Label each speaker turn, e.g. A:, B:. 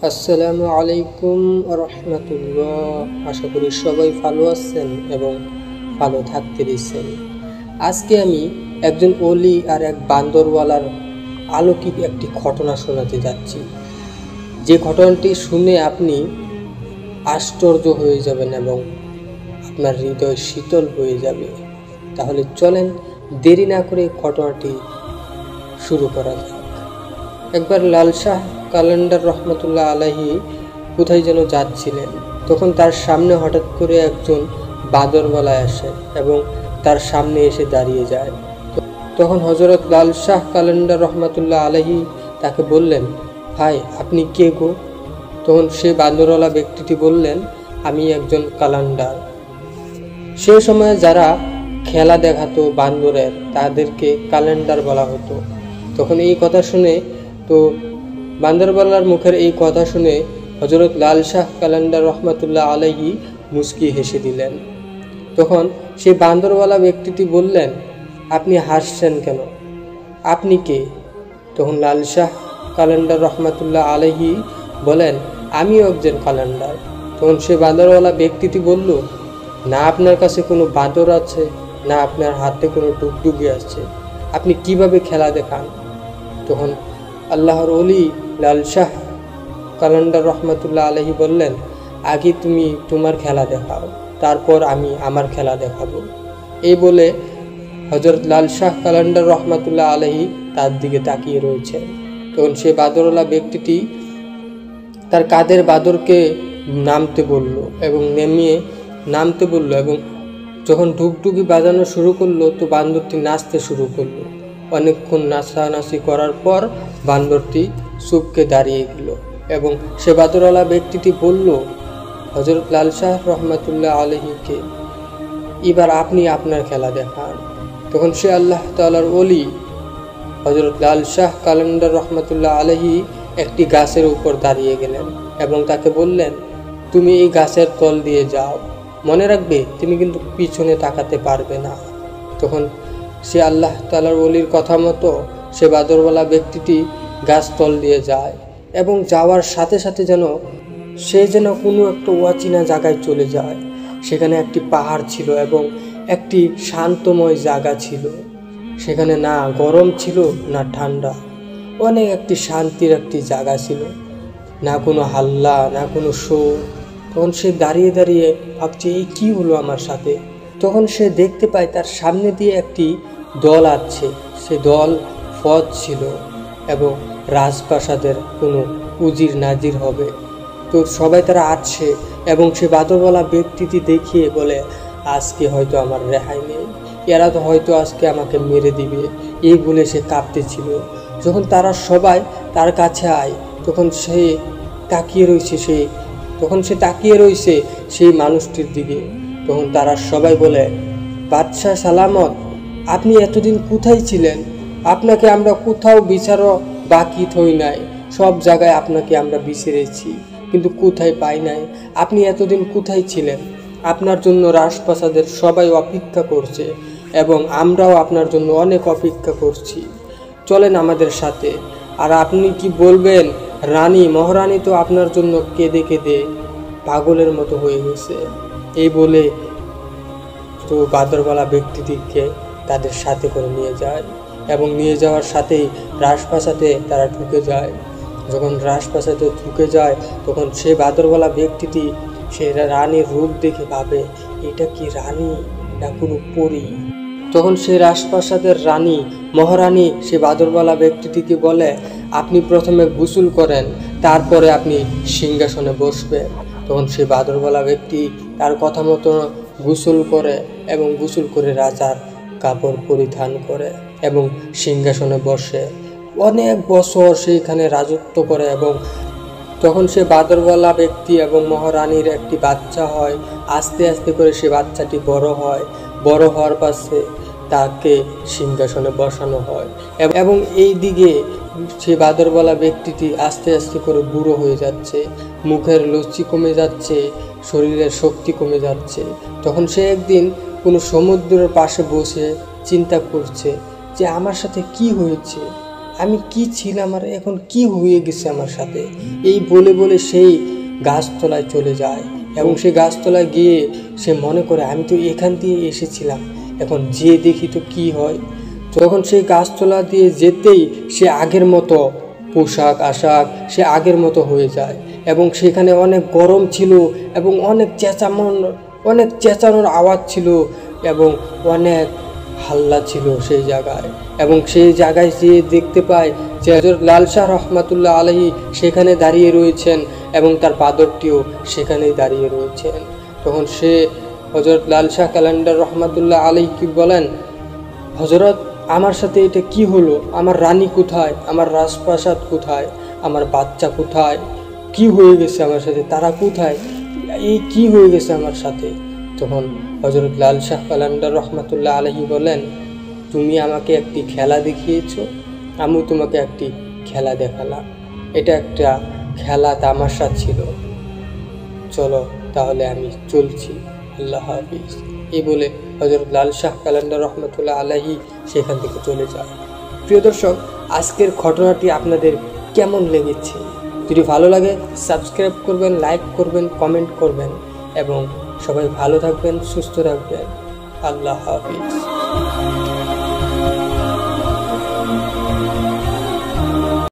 A: আসসালামু আলাইকুম রহমতুল্লাহ। আশা করি সবাই ভালো আছেন এবং ভালো থাকতে দিচ্ছেন। আজকে আমি একজন ওলি আর এক বান্দরওয়ালার অলৌকিক একটি ঘটনা শোনাতে যাচ্ছি। যে ঘটনাটি শুনে আপনি আশ্চর্য হয়ে যাবেন এবং আপনার হৃদয় শীতল হয়ে যাবে। তাহলে চলেন দেরি না করে ঘটনাটি শুরু করা যাক। একবার লাল শাহ কালান্দার রহমতুল্লাহ আলাইহি কোথায় যেন যাচ্ছিলেন। তখন তার সামনে হঠাৎ করে একজন বাঁদরওয়ালা আসে এবং তার সামনে এসে দাঁড়িয়ে যায়। তখন হযরত লাল শাহ কালান্দার রহমতুল্লাহ আলাইহি তাকে বললেন, ভাই আপনি কে গো? তখন সে বাঁদরওয়ালা ব্যক্তিটি বললেন, আমি একজন কালান্দার। সে সময় যারা খেলা দেখাতো বান্দরের তাদেরকে কালেন্ডার বলা হতো। তখন এই কথা শুনে বান্দরওয়ালার মুখের এই কথা শুনে হযরত লাল শাহ কালান্দার রহমতুল্লাহ আলাইহি মুস্কি হেসে দিলেন। তখন সেই বান্দরওয়ালা ব্যক্তিটি বললেন, আপনি হাসছেন কেন? আপনি কে? তখন লাল শাহ কালান্দার রহমতুল্লাহ আলাইহি বলেন, আমিও একজন কালান্দার। তখন সে বান্দরওয়ালা ব্যক্তিটি বলল, না আপনার কাছে কোনো বাঁদর আছে, না আপনার হাতে কোনো ডুগডুগি আছে, আপনি কিভাবে খেলা দেখান? তখন আল্লাহর ওলি লাল শাহ কালান্দার রহমতুল্লাহ আলাইহি বললেন, আগে তুমি তোমার খেলা দেখাও, তারপর আমি আমার খেলা দেখাবো। এই বলে হযরত লাল শাহ কালান্দার রহমতুল্লাহ আলাইহি তার দিকে তাকিয়ে রয়েছে। তখন সে বাঁদরওয়ালা ব্যক্তিটি তার কাঁধের বাঁদরকে নামতে বলল এবং যখন ডুগডুগি বাজানো শুরু করলো তো বান্দরটি নাচতে শুরু করলো। অনেকক্ষণ নাচানাচি করার পর বান্দরটি চুপকে দাঁড়িয়ে গেল এবং সে বাঁদরওয়ালা ব্যক্তিটি বলল হযরত লাল শাহ রহমতুল্লাহ আলাইহিকে, এবার আপনি আপনার খেলা দেখান। তখন সে আল্লাহ তাআলার ওলি হযরত লাল শাহ কালান্দার রহমতুল্লাহ আলাইহি একটি গাছের উপর দাঁড়িয়ে গেলেন এবং তাকে বললেন, তুমি এই গাছের তল দিয়ে যাও, মনে রাখবে তুমি কিন্তু পিছনে তাকাতে পারবে না। তখন সে আল্লাহ তাআলার ওলির কথা মতো সে বাঁদরওয়ালা ব্যক্তিটি গাছ তল দিয়ে যায় এবং যাওয়ার সাথে সাথে সে যেন কোনো একটা অচেনা জায়গায় চলে যায়। সেখানে একটি পাহাড় ছিল এবং একটি শান্তময় জায়গা ছিল। সেখানে না গরম ছিল না ঠান্ডা, অনেক একটি শান্তির একটি জায়গা ছিল, না কোনো হাল্লা না কোনো শোর। তখন সে দাঁড়িয়ে দাঁড়িয়ে ভাবছে, এই কী হলো আমার সাথে? তখন সে দেখতে পায় তার সামনে দিয়ে একটি দল আসছে। সে দল ফজ ছিল এবং রাজপ্রাসাদের কোনো উজির নাজির হবে। তো সবাই তারা আসছে এবং সে বাঁদরওয়ালা ব্যক্তিটি দেখিয়ে বলে, আজকে হয়তো আমার রেহাই নেই, এরা তো হয়তো আজকে আমাকে মেরে দিবে, এই বলে সে কাঁপতেছিল। যখন তারা সবাই তার কাছে আয় তখন সে তাকিয়ে রয়েছে সেই মানুষটির দিকে। তখন তারা সবাই বলে, বাদশাহ সালামত, আপনি এতদিন কোথায় ছিলেন? আপনাকে আমরা কোথাও বিচারও বাকি থই নাই, সব জায়গায় আপনাকে আমরা বিচরেছি কিন্তু কোথায় পাই নাই। আপনি এতদিন কোথায় ছিলেন? আপনার জন্য রাজপ্রাসাদের সবাই অপেক্ষা করছে এবং আমরাও আপনার জন্য অনেক অপেক্ষা করছি, চলেন আমাদের সাথে। আর আপনি কি বলবেন, মহারানী তো আপনার জন্য কেঁদে কেঁদে পাগলের মতো হয়ে গেছে। এই বলে তো বাঁদরওয়ালা ব্যক্তিটিকে তাদের সাথে করে নিয়ে যায় এবং নিয়ে যাওয়ার সাথেই রাজপ্রাসাদে তারা ঢুকে যায়। যখন রাজপ্রাসাদে ঢুকে যায় তখন সে বাঁদরওয়ালা ব্যক্তিটি সে রানীর রূপ দেখে ভাবে, এটা কি রানী না কোনো পরী? তখন সে রাজপ্রাসাদের মহারানী সে বাঁদরওয়ালা ব্যক্তিটিকে বলে, আপনি প্রথমে গোসল করেন, তারপরে আপনি সিংহাসনে বসবেন। তখন সে বাঁদরওয়ালা ব্যক্তি তার কথা মতো গোসল করে এবং গোসল করে রাজার কাপড় পরিধান করে এবং সিংহাসনে বসে। অনেক বছর সেইখানে রাজত্ব করে এবং তখন সে বাঁদরওয়ালা ব্যক্তি এবং মহারানীর একটি বাচ্চা হয়। আস্তে আস্তে করে সে বাচ্চাটি বড় হয়। বড় হওয়ার পাশে তাকে সিংহাসনে বসানো হয় এবং এই দিকে সে বাঁদরওয়ালা ব্যক্তিটি আস্তে আস্তে করে বুড়ো হয়ে যাচ্ছে, মুখের লুচি কমে যাচ্ছে, শরীরের শক্তি কমে যাচ্ছে। তখন সে একদিন কোনো সমুদ্রের পাশে বসে চিন্তা করছে যে আমার সাথে কি হয়েছে, আমি কি ছিলাম আর এখন কি হয়ে গেছে আমার সাথে। এই বলে বলে সেই গাছতলায় চলে যায় এবং সেই গাছতলায় গিয়ে সে মনে করে আমি তো এখান দিয়ে এসেছিলাম, এখন যে দেখি তো কি হয়। তখন সেই গাছতলা দিয়ে যেতেই সে আগের মতো পোশাক আশাক সে আগের মতো হয়ে যায় এবং সেখানে অনেক গরম ছিল এবং অনেক চেঁচানোর আওয়াজ ছিল এবং অনেক হাল্লা ছিল সেই জায়গায়। এবং সেই জায়গায় যেয়ে দেখতে পায় যে হযরত লাল শাহ রহমাতুল্লাহ আলাইহি সেখানে দাঁড়িয়ে রয়েছেন এবং তার বাদরটিও সেখানেই দাঁড়িয়ে রয়েছেন। তখন সে হযরত লাল শাহ কালান্দার রহমাতুল্লাহ আলাইহি বলেন, হযরত আমার সাথে এটা কি হলো? আমার রানী কোথায়? আমার রাজপ্রাসাদ কোথায়? আমার বাচ্চা কোথায়? কি হয়ে গেছে আমার সাথে? তারা কোথায়? এই কি হয়ে গেছে আমার সাথে? তখন হযরত লাল শাহ কালান্দার রহমাতুল্লাহ আলাইহি বলেন, তুমি আমাকে একটি খেলা দেখিয়েছো, আমি তোমাকে একটি খেলা দেখালাম। এটা একটা খেলা তামাশা ছিল, চলো তাহলে আমি চলছি, আল্লাহ হাফিজ। এই বলে হযরত লাল শাহ কালান্দার রহমাতুল্লাহ আলাইহি সেখান থেকে চলে যায়। প্রিয় দর্শক, আজকের ঘটনাটি আপনাদের কেমন লেগেছে? যদি ভালো লাগে সাবস্ক্রাইব করবেন, লাইক করবেন, কমেন্ট করবেন এবং সবাই ভালো থাকবেন, সুস্থ থাকবেন। আল্লাহ হাফিজ।